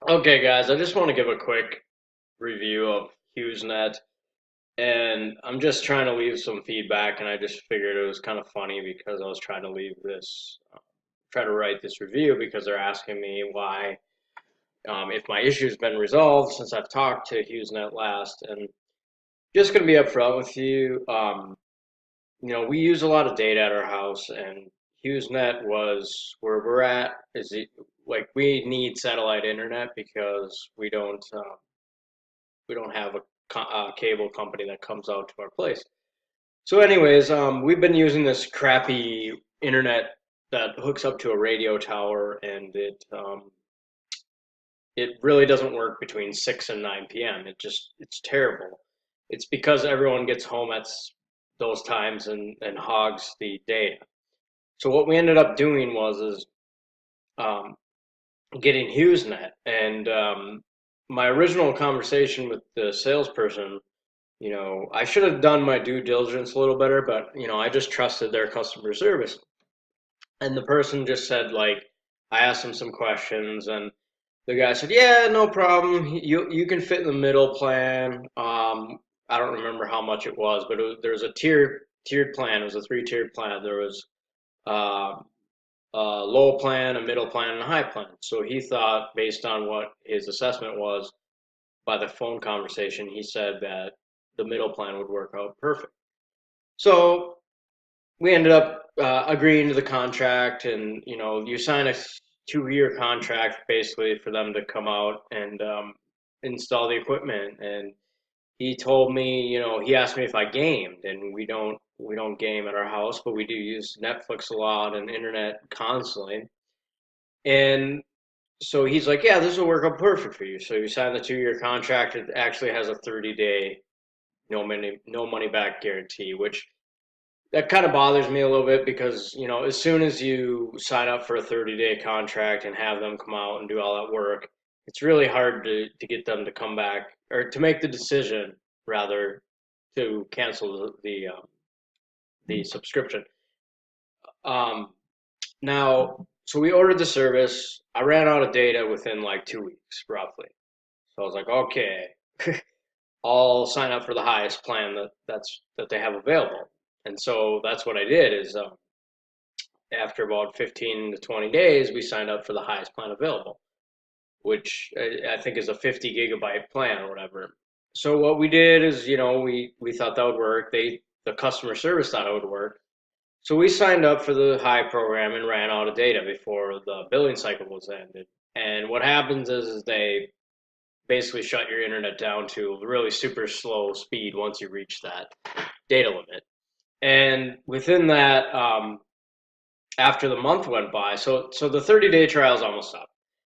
Okay, guys, I just want to give a quick review of Hughes Net, and I'm just trying to leave some feedback, and I just figured it was kind of funny because I was trying to leave this, try to write this review because they're asking me why, if my issue's been resolved since I've talked to Hughes Net last, and just going to be upfront with you. We use a lot of data at our house, and HughesNet was where we're at. Like we need satellite internet because we don't have a cable company that comes out to our place. So, anyways, we've been using this crappy internet that hooks up to a radio tower, and it really doesn't work between 6 and 9 p.m. It's terrible. It's because everyone gets home at those times and hogs the data. So what we ended up doing was um, getting HughesNet, and my original conversation with the salesperson, I should have done my due diligence a little better, but I just trusted their customer service, and the person just said like, I asked him some questions, and the guy said, yeah, no problem. You can fit in the middle plan. I don't remember how much it was, but there was a tiered plan. It was a three-tiered plan. There was uh, a low plan, a middle plan, and a high plan. So he thought, based on what his assessment was by the phone conversation, he said that the middle plan would work out perfect. So we ended up agreeing to the contract, and you sign a 2-year contract basically for them to come out and install the equipment. And he told me, he asked me if I gamed, and we don't game at our house, but we do use Netflix a lot and internet constantly. And so he's like, yeah, this will work out perfect for you. So you sign the 2-year contract. It actually has a 30-day no money back guarantee, which that kind of bothers me a little bit because as soon as you sign up for a 30-day contract and have them come out and do all that work, it's really hard to get them to come back or to make the decision rather to cancel the subscription. Um, Now, so we ordered the service. I ran out of data within like 2 weeks, roughly. So I was like, okay, I'll sign up for the highest plan that they have available. And so that's what I did. Is after about 15 to 20 days, we signed up for the highest plan available, which I think is a 50 gigabyte plan or whatever. So what we did is, we thought that would work. The customer service thought it would work. So we signed up for the high program and ran out of data before the billing cycle was ended. And what happens is they basically shut your internet down to really super slow speed once you reach that data limit. And within that, after the month went by, so the 30-day trial is almost up.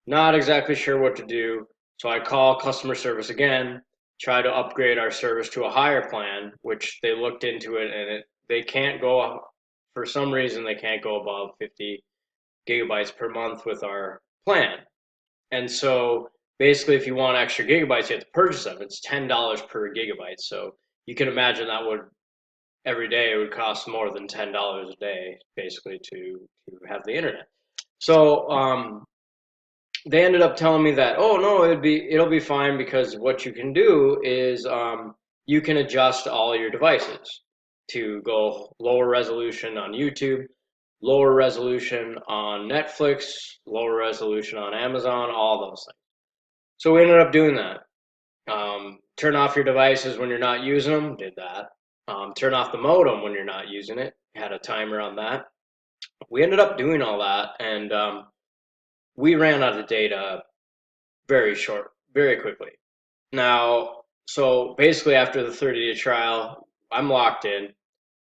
Not exactly sure what to do. So I call customer service again, try to upgrade our service to a higher plan, which they looked into it, and they can't go, for some reason they can't go above 50 gigabytes per month with our plan. And so basically if you want extra gigabytes, you have to purchase them. It's $10 per gigabyte. So you can imagine that would every day it would cost more than $10 a day basically to have the internet. So they ended up telling me that, oh no, it'll be fine because what you can do is you can adjust all your devices to go lower resolution on YouTube, lower resolution on Netflix, lower resolution on Amazon, all those things. So we ended up doing that. Turn off your devices when you're not using them, did that. Turn off the modem when you're not using it, had a timer on that. We ended up doing all that, and we ran out of data very quickly. Now, so basically after the 30-day trial, I'm locked in.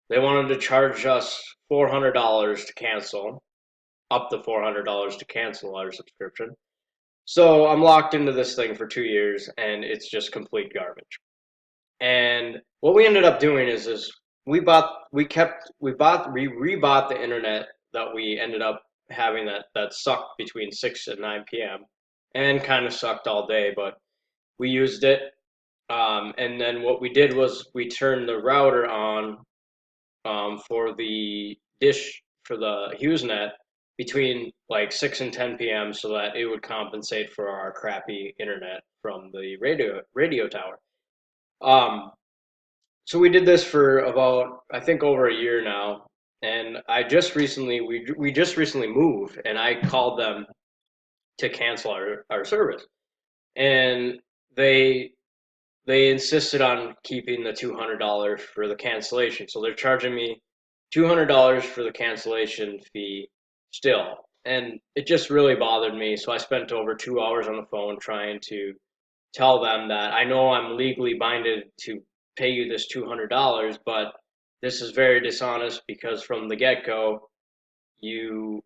They wanted to charge us $400 to cancel, up to $400 to cancel our subscription. So I'm locked into this thing for 2 years, and it's just complete garbage. And what we ended up doing is we rebought the internet that we ended up having that sucked between 6 and 9 p.m. and kind of sucked all day, but we used it. And then what we did was we turned the router on for the dish for the HughesNet between like 6 and 10 p.m. so that it would compensate for our crappy internet from the radio tower. Um, so we did this for about, I think, over a year now, and we just recently moved, and I called them to cancel our service, and they they insisted on keeping the $200 for the cancellation. So they're charging me $200 for the cancellation fee still. And it just really bothered me. So I spent over 2 hours on the phone trying to tell them that I know I'm legally binded to pay you this $200, but this is very dishonest because from the get go, you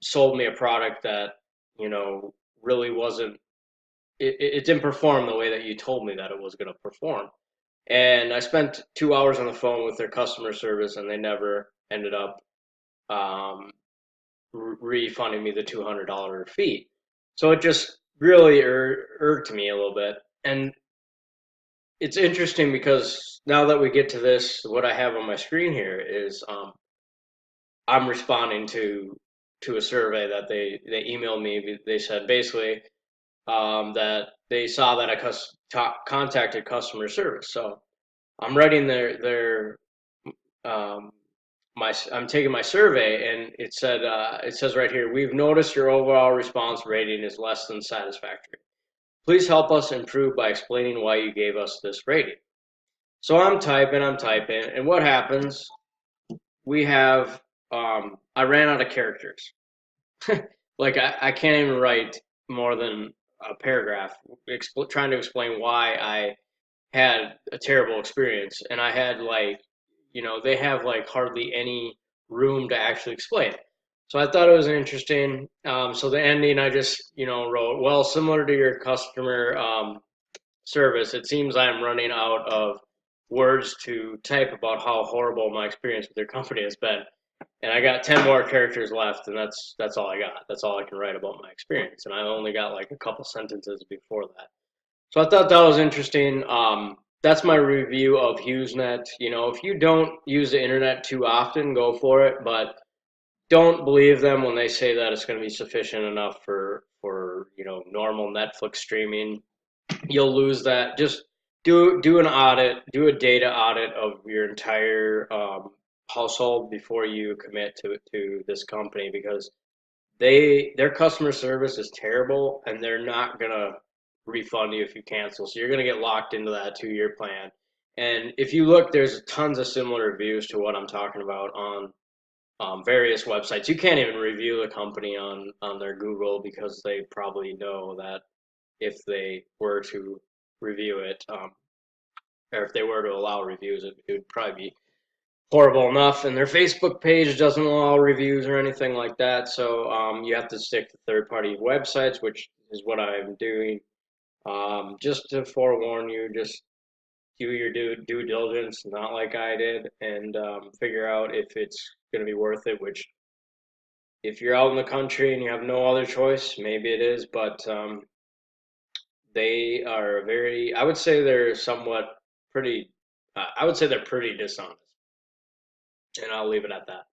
sold me a product that, you know, really wasn't, it didn't perform the way that you told me that it was going to perform. And I spent 2 hours on the phone with their customer service, and they never ended up um, refunding me the $200 fee. So it just really irked me a little bit. And it's interesting because now that we get to this, what I have on my screen here is I'm responding to a survey that they emailed me. They said basically that they saw that contacted customer service. So I'm writing their um, I'm taking my survey, and it says right here, we've noticed your overall response rating is less than satisfactory. Please help us improve by explaining why you gave us this rating. So I'm typing, and what happens? We have I ran out of characters. Like I can't even write more than a paragraph trying to explain why I had a terrible experience, and I had like, you know, they have like hardly any room to actually explain. So I thought it was interesting. So the ending, I just, you know, wrote, well, similar to your customer service, it seems I'm running out of words to type about how horrible my experience with your company has been. And I got 10 more characters left, and that's all I got. That's all I can write about my experience. And I only got like a couple sentences before that. So I thought that was interesting. That's my review of Hughes Net. You know, if you don't use the internet too often, go for it, but don't believe them when they say that it's going to be sufficient enough for you know, normal Netflix streaming. You'll lose that. Just do an audit, do a data audit of your entire household before you commit to this company, because their customer service is terrible, and they're not gonna refund you if you cancel. So you're gonna get locked into that 2 year plan. And if you look, there's tons of similar reviews to what I'm talking about on various websites. You can't even review the company on their Google, because they probably know that if they were to review it, or if they were to allow reviews, it would probably be horrible enough. And their Facebook page doesn't allow reviews or anything like that. So you have to stick to third-party websites, which is what I'm doing. Just to forewarn you, just do your due diligence, not like I did, and figure out if it's going to be worth it. Which, if you're out in the country and you have no other choice, maybe it is. But they are very, I would say they're somewhat pretty. I would say they're pretty dishonest, and I'll leave it at that.